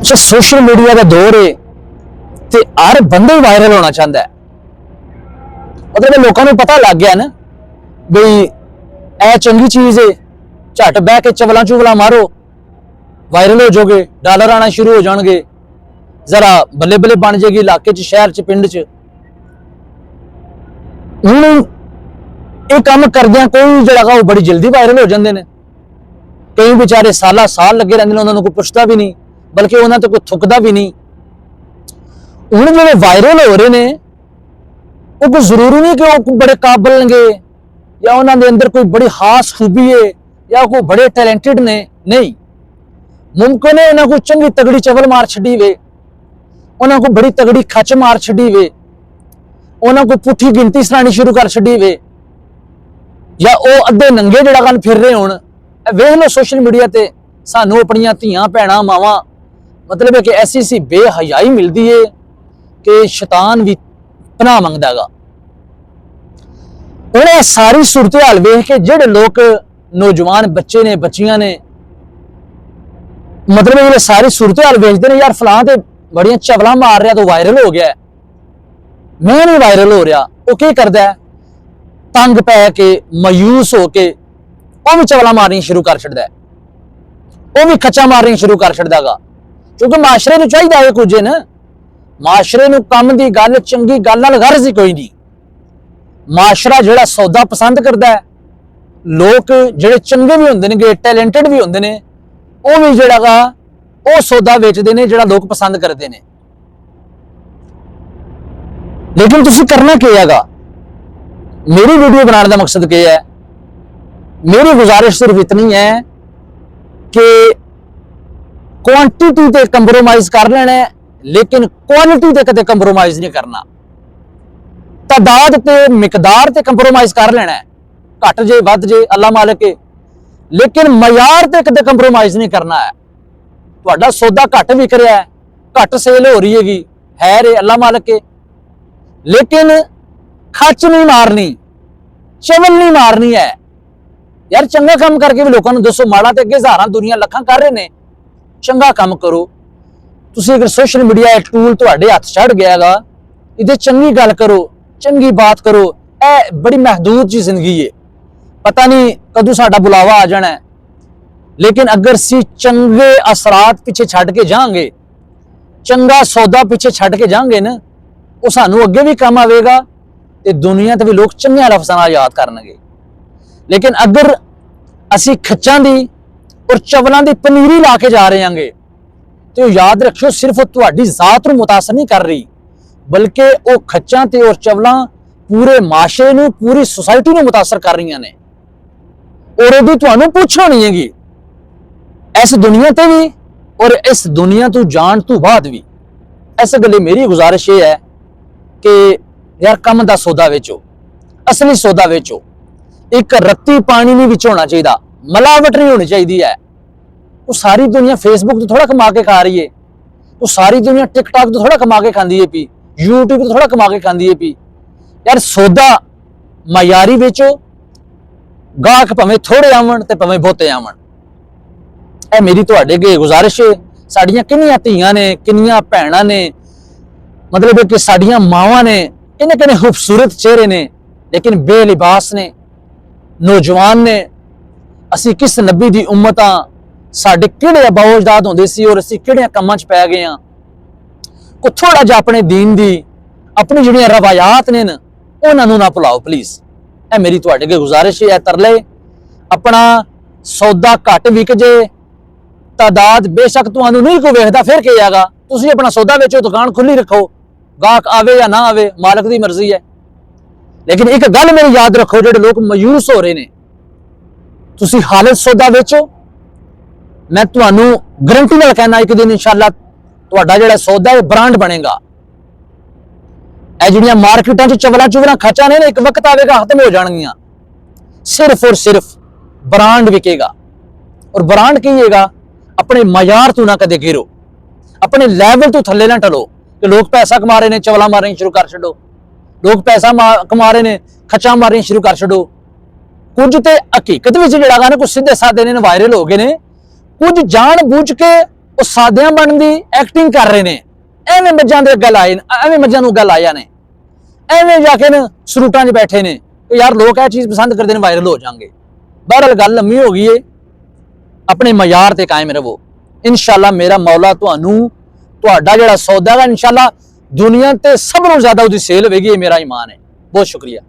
जो social media का दौर है तो हर बंदा वायरल होना चाहता है। मतलब लोगों को पता लग गया ना बई ए चंगी चीज है, झट बह के चवला चुवला मारो वायरल हो जाओगे, डॉलर आना शुरू हो जाएंगे, जरा बल्ले बल्ले बन जाएगी इलाके च, शहर च, पिंड च। हुण ये काम करदियां कोई जड़ा बड़ी जल्दी वायरल हो जाते हैं। कई बेचारे साल साल लगे रहते हैं, उन्होंने कोई पुछता भी नहीं, बल्कि उन्होंने तो कोई थुकता भी नहीं। हुण जिहड़े वायरल हो रहे हैं वो कोई जरूरी नहीं कि वो बड़े काबिल ने या उन्होंने अंदर कोई बड़ी खास खूबी है या कोई बड़े टैलेंटेड ने, नहीं। मुमकिन है उन्होंने कोई चंगी तगड़ी चवल मार छड़ी वे, उन्होंने कोई बड़ी तगड़ी खच मार छड़ी वे, उन्होंने कोई पुठी गिनती सुनानी शुरू कर छड़ी वे, या वो अद्धे नंगे जड़ा कन फिर रहे होण। वेख लो सोशल मीडिया ते सानू अपनियां धीआं भैणां मावां मतलब है कि ऐसी सी बेहयाई मिलती है कि शैतान भी पनाह मंगदा गा। उन्हें सारी सूरत हाल वेख के जेडे लोग नौजवान बच्चे ने बच्चियां ने मतलब ये सारी सूरत हाल वेखते हैं, यार फलां ते बड़ियां चवला मार रहा तो वायरल हो गया, मैं नहीं वायरल हो रहा। वो क्या करता है, तंग पै के मायूस होके वो भी चवला मारनी शुरू कर छड़दा है, वो भी खचा मारनी शुरू कर छड़दा गा। क्योंकि माशरे नूं चाहिदा है कुछ ना, माशरे नूं कम दी गल चंगी गल नाल गर्ज ही कोई नहीं। माशरा जिहड़ा सौदा पसंद करता है, लोग जिहड़े चंगे भी हुंदे ने, टैलेंटेड भी हुंदे ने, वो भी जिहड़ा गा वो सौदा वेचदे ने जिहड़ा लोग पसंद करते हैं। लेकिन तुसीं करना क्या हैगा, मेरी वीडियो बनाने का मकसद क्या है, मेरी गुजारिश सिर्फ इतनी है कि क्वांटिटी ते कंप्रोमाइज कर लेना है, लेकिन क्वालिटी ते कदे कंप्रोमाइज नहीं करना। तादाद ते मिकदार ते कंप्रोमाइज कर लेना है, घट जे वध जे अल्लाह मालिक है, लेकिन मयार ते कदे कंप्रोमाइज नहीं करना है। तुहाडा सौदा घट विक रहा है, घट सेल हो रही है रे अल्लाह मालिक है, लेकिन खच नहीं मारनी, चवल नहीं मारनी है। यार चंगा काम करके भी लोगों को दसो, माड़ा ते अगे हज़ारां दुनिया लखां कर रहे ने। चंगा काम करो। तुसीं अगर सोशल मीडिया टूल तुहाडे हत्थ चढ़ गया गा, इहदे चंगी गल करो, चंगी बात करो। ए बड़ी महदूद जी जिंदगी है, पता नहीं कदों साडा बुलावा आ जाना है। लेकिन अगर असीं चंगे असरात पिछे छड्ड के जाएंगे, चंगा सौदा पिछे छड्ड के जाएंगे ना, वो सानू अगे भी काम आवेगा ते दुनिया ते भी लोग चंगे लफ्ज़ां नाल याद करनगे। लेकिन अगर असी खच्चां दी और चवलों की पनीरी ला के जा रहे हैं तो याद रखियो, सिर्फ तुहाडी जात नूं मुतासर नहीं कर रही, बल्कि वो खच्चां ते और चवलां पूरे माशरे नूं, पूरी सोसाइटी नूं मुतासर कर रही ने। और ओदी तुहानूं पुछ होनी हैगी इस दुनिया ते भी और इस दुनिया तो जान तो बाद भी। इस गल्ले मेरी गुजारिश ये है कि यार कम दा सौदा वेचो, असली सौदा वेचो। एक रत्ती पानी नहीं विच होना चाहिए, मिलावट नहीं होनी चाहिए है। वो सारी दुनिया फेसबुक तो थोड़ा कमा के खा रही है, वो सारी दुनिया टिकटॉक तो थोड़ा कमा के खाती है पी, यूट्यूब तो थोड़ा कमा के खाती है पी। यार सौदा मयारी बेचो, गाहक भावें थोड़े आवन ते भावें बहुते आवन। ए मेरी तुहाडे अगे गुजारिश है। साडियां किन्नियां धीआं ने, किन्नियां भैणां ने, मतलब कि साडियां मावां ने, किन्ने किन्ने खूबसूरत चेहरे ने, लेकिन बेलिबास ने, नौजवान ने। असी किस नबी दी उम्मत हाँ, साडे किहड़े अबाओ-अजदाद होंदे सी और असी किहड़े कम्मां च पै गए हाँ। को थोड़ा जिहा अपने दीन दी, अपनी जिहड़ियां रवायात ने ना, उन्हां नूं ना भुलाओ प्लीज़। ए मेरी तुहाडे अगे गुजारिश है। तरले अपना सौदा घट विक जे, तादाद बेशक तुहानूं नहीं कोई वेखदा, फिर क्या हैगा, तुसीं अपना सौदा बेचो, दुकान खुली रखो, गाहक आवे या ना आवे मालिक दी मर्जी है। लेकिन एक गल मेरी याद रखो, जो लोग मायूस हो रहे हैं, तुसीं हालत सौदा बेचो। मैं तुहानूं गारंटी नाल कहना, एक दिन इंशाअल्लाह तुहाडा जिहड़ा सौदा है ब्रांड बनेगा। ਇਹ ਜਿਹੜੀਆਂ ਮਾਰਕੀਟਾਂ 'ਚ ਚਵਲਾ ਚੁਵਲਾ ਖਚਾ ਨੇ, ਇੱਕ ਵਕਤ ਆਵੇਗਾ ਖਤਮ ਹੋ ਜਾਣਗੀਆਂ। सिर्फ और सिर्फ ब्रांड विकेगा। और ब्रांड की हैगा, अपने मयार तो ना कदे गिरो, अपने लैवल तो थले ना टलो कि लोग पैसा कमा रहे हैं, चवला मारनी शुरू कर छो, लोग पैसा कमा रहे हैं, खचा मारनी शुरू कर छो। कुछ तो हकीकत में जिहड़ा ना कुछ सीधे साधे ने वायरल हो गए ने, कुछ जान बूझ के ਉਹ ਸਾਦਿਆਂ ਬਣਨ ਦੀ ਐਕਟਿੰਗ ਕਰ ਰਹੇ ਨੇ, ਐਵੇਂ ਮੱਝਾਂ ਦੇ ਅੱਗੇ ਲਾਏ, ਐਵੇਂ ਮੱਝਾਂ ਨੂੰ ਅੱਗੇ ਲਾਇਆ ਨੇ, ਐਵੇਂ ਜਾ ਕੇ ਨਾ ਸਰੂਟਾਂ 'ਚ ਬੈਠੇ ਨੇ ਕਿ ਯਾਰ ਲੋਕ ਇਹ ਚੀਜ਼ ਪਸੰਦ ਕਰਦੇ ਨੇ, ਵਾਇਰਲ ਹੋ ਜਾਣਗੇ। ਬਹਰਹਾਲ ਗੱਲ ਲੰਮੀ ਹੋ ਗਈ ਏ, ਆਪਣੇ ਮਯਾਰ ਤੇ ਕਾਇਮ ਰਹੋ। ਇਨਸ਼ਾਅੱਲਾ ਮੇਰਾ ਮੌਲਾ ਤੁਹਾਨੂੰ ਤੁਹਾਡਾ ਜਿਹੜਾ ਸੌਦਾ ਹੈ ਇਨਸ਼ਾਅੱਲਾ ਦੁਨੀਆ ਤੇ ਸਭ ਨੂੰ ਜ਼ਿਆਦਾ ਉਹਦੀ ਸੇਲ ਹੋਵੇਗੀ, ਇਹ ਮੇਰਾ ਈਮਾਨ ਹੈ। ਬਹੁਤ ਸ਼ੁਕਰੀਆ।